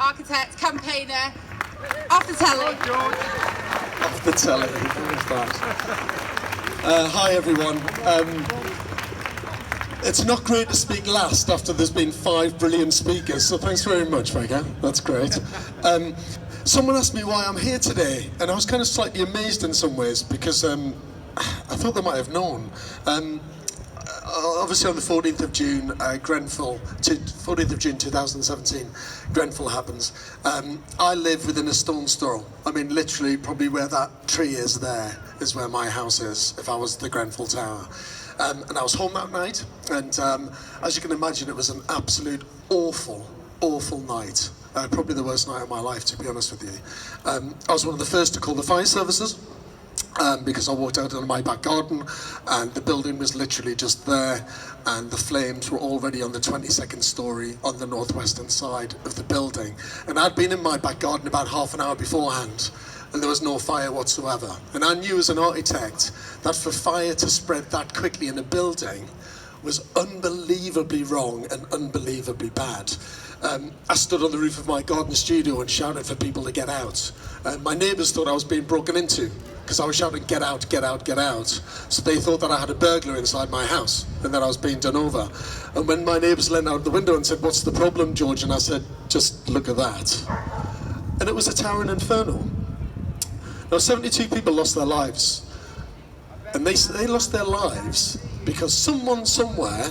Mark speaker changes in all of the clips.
Speaker 1: architect, campaigner, off the telly.
Speaker 2: Off the telly, who was that? Hi everyone. It's not great to speak last after there's been 5 brilliant speakers, so thanks very much, Micah. That's great. Someone asked me why I'm here today, and I was kind of slightly amazed in some ways, because I thought they might have known. Obviously on the 14th of June, 14th of June 2017, Grenfell happens. I live within a stone's throw. I mean, literally, probably where that tree is there is where my house is, if I was the Grenfell Tower. And I was home that night, and as you can imagine, it was an absolute awful, awful night. Probably the worst night of my life, to be honest with you. I was one of the first to call the fire services, because I walked out into my back garden and the building was literally just there, and the flames were already on the 22nd story on the northwestern side of the building. And I'd been in my back garden about half an hour beforehand, and there was no fire whatsoever. And I knew as an architect that for fire to spread that quickly in a building was unbelievably wrong and unbelievably bad. I stood on the roof of my garden studio and shouted for people to get out. My neighbours thought I was being broken into because I was shouting, "Get out, get out, get out." So they thought that I had a burglar inside my house and that I was being done over. And when my neighbours leaned out the window and said, "What's the problem, George?" and I said, "Just look at that." And it was a towering inferno. Now, 72 people lost their lives. And they lost their lives because someone somewhere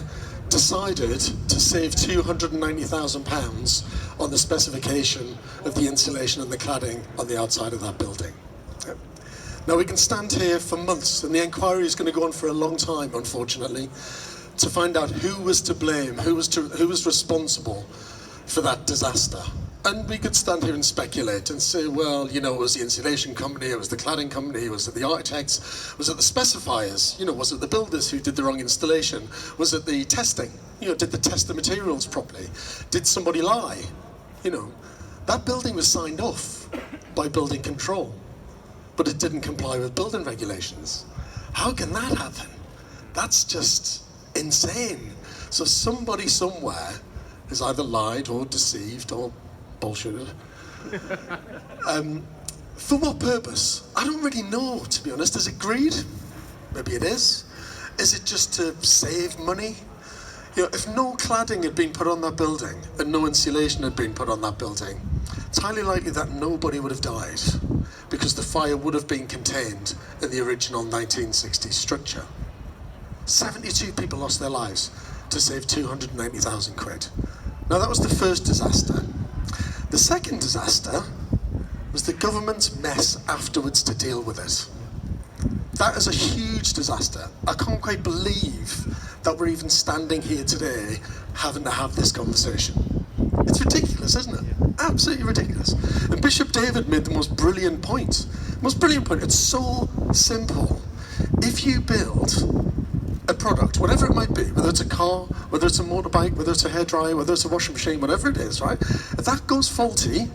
Speaker 2: decided to save £290,000 on the specification of the insulation and the cladding on the outside of that building. Now, we can stand here for months, and the inquiry is going to go on for a long time, unfortunately, to find out who was to blame, who was responsible for that disaster. And we could stand here and speculate and say, well, you know, it was the insulation company, it was the cladding company, was it the architects, was it the specifiers, you know, was it the builders who did the wrong installation, was it the testing, you know, did they test the materials properly, did somebody lie, you know. That building was signed off by building control, but it didn't comply with building regulations. How can that happen? That's just insane. So somebody somewhere has either lied or deceived or bullshitted. For what purpose? I don't really know, to be honest. Is it greed? Maybe it is. Is it just to save money? You know, if no cladding had been put on that building and no insulation had been put on that building, it's highly likely that nobody would have died because the fire would have been contained in the original 1960s structure. 72 people lost their lives to save 290,000 quid. Now, that was the first disaster. The second disaster was the government's mess afterwards to deal with it. That is a huge disaster. I can't quite believe that we're even standing here today having to have this conversation. It's ridiculous, isn't it? Absolutely ridiculous. And Bishop David made the most brilliant point. It's so simple. If you build a product, whatever it might be, whether it's a car, whether it's a motorbike, whether it's a hairdryer, whether it's a washing machine, whatever it is, right? If that goes faulty,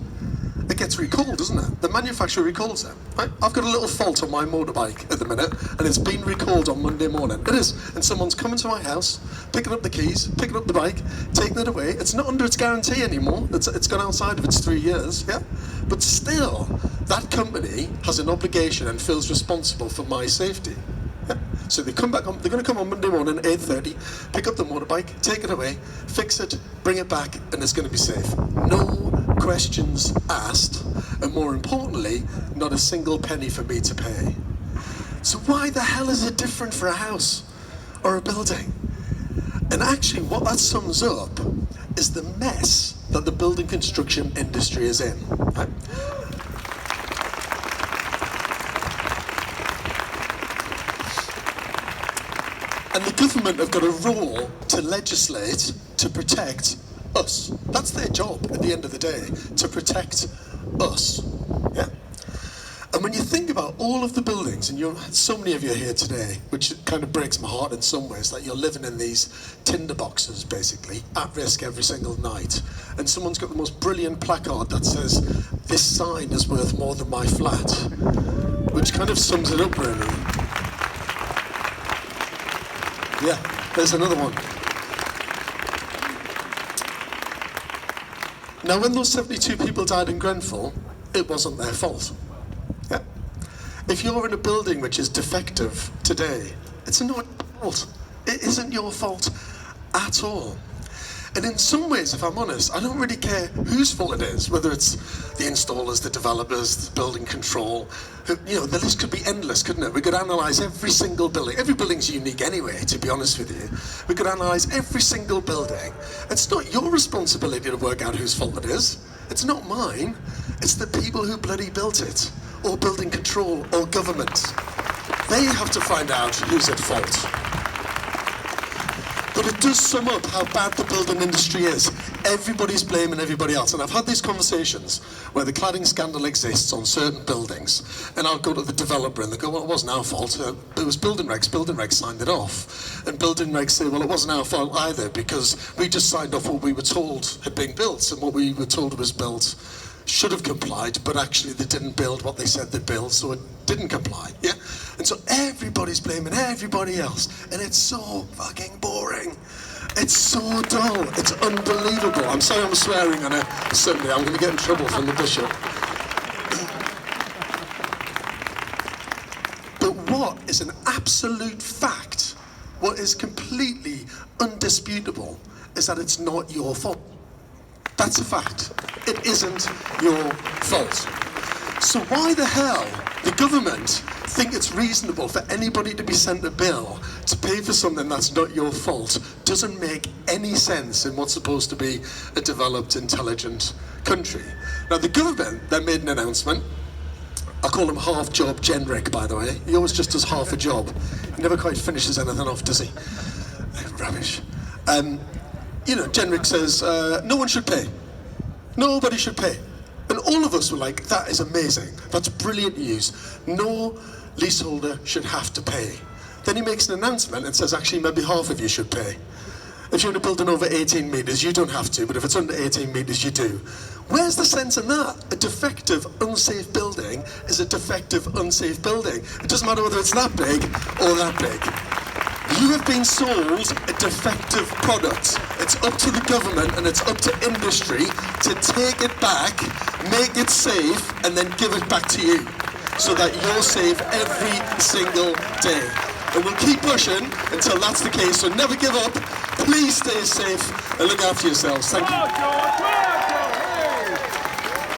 Speaker 2: it gets recalled, doesn't it? The manufacturer recalls it, right? I've got a little fault on my motorbike at the minute, and it's been recalled on Monday morning. It is, and someone's coming to my house, picking up the keys, picking up the bike, taking it away. It's not under its guarantee anymore. It's gone outside of its 3 years, yeah? But still, that company has an obligation and feels responsible for my safety. So they come back on, they're going to come on Monday morning, 8:30, pick up the motorbike, take it away, fix it, bring it back, and it's going to be safe. No questions asked, and more importantly, not a single penny for me to pay. So why the hell is it different for a house or a building? And actually, what that sums up is the mess that the building construction industry is in. Right? And the government have got a role to legislate to protect us. That's their job at the end of the day, to protect us. Yeah? And when you think about all of the buildings, and so many of you are here today, which kind of breaks my heart in some ways, that you're living in these tinder boxes, basically, at risk every single night. And someone's got the most brilliant placard that says, "This sign is worth more than my flat," which kind of sums it up, really. Yeah, there's another one. Now, when those 72 people died in Grenfell, it wasn't their fault. Yeah. If you're in a building which is defective today, it's not your fault. It isn't your fault at all. And in some ways, if I'm honest, I don't really care whose fault it is, whether it's the installers, the developers, the building control. You know, the list could be endless, couldn't it? We could analyse every single building. Every building's unique anyway, to be honest with you. We could analyse every single building. It's not your responsibility to work out whose fault it is. It's not mine. It's the people who bloody built it, or building control, or government. They have to find out who's at fault. But it does sum up how bad the building industry is. Everybody's blaming everybody else. And I've had these conversations where the cladding scandal exists on certain buildings, and I'll go to the developer and they go, well, it wasn't our fault. It was building regs signed it off. And building regs say, well, it wasn't our fault either, because we just signed off what we were told had been built, and what we were told was built should have complied, but actually they didn't build what they said they'd build, so it didn't comply, yeah? And so everybody's blaming everybody else, and it's so fucking boring. It's so dull, it's unbelievable. I'm sorry I'm swearing on a Sunday, I'm gonna get in trouble from the bishop. But what is an absolute fact, what is completely undisputable, is that it's not your fault. That's a fact. It isn't your fault. So why the hell the government think it's reasonable for anybody to be sent a bill to pay for something that's not your fault doesn't make any sense in what's supposed to be a developed, intelligent country. Now the government then made an announcement. I call him half-job Genric, by the way. He always just does half a job. He never quite finishes anything off, does he? Rubbish. You know, Genric says, no one should pay. Nobody should pay. And all of us were like, that is amazing. That's brilliant news. No leaseholder should have to pay. Then he makes an announcement and says, actually, maybe half of you should pay. If you're in a building over 18 metres, you don't have to, but if it's under 18 metres, you do. Where's the sense in that? A defective, unsafe building is a defective, unsafe building. It doesn't matter whether it's that big or that big. You have been sold a defective product. It's up to the government and it's up to industry to take it back, make it safe, and then give it back to you so that you're safe every single day. And we'll keep pushing until that's the case, so never give up. Please stay safe and look after yourselves. Thank you.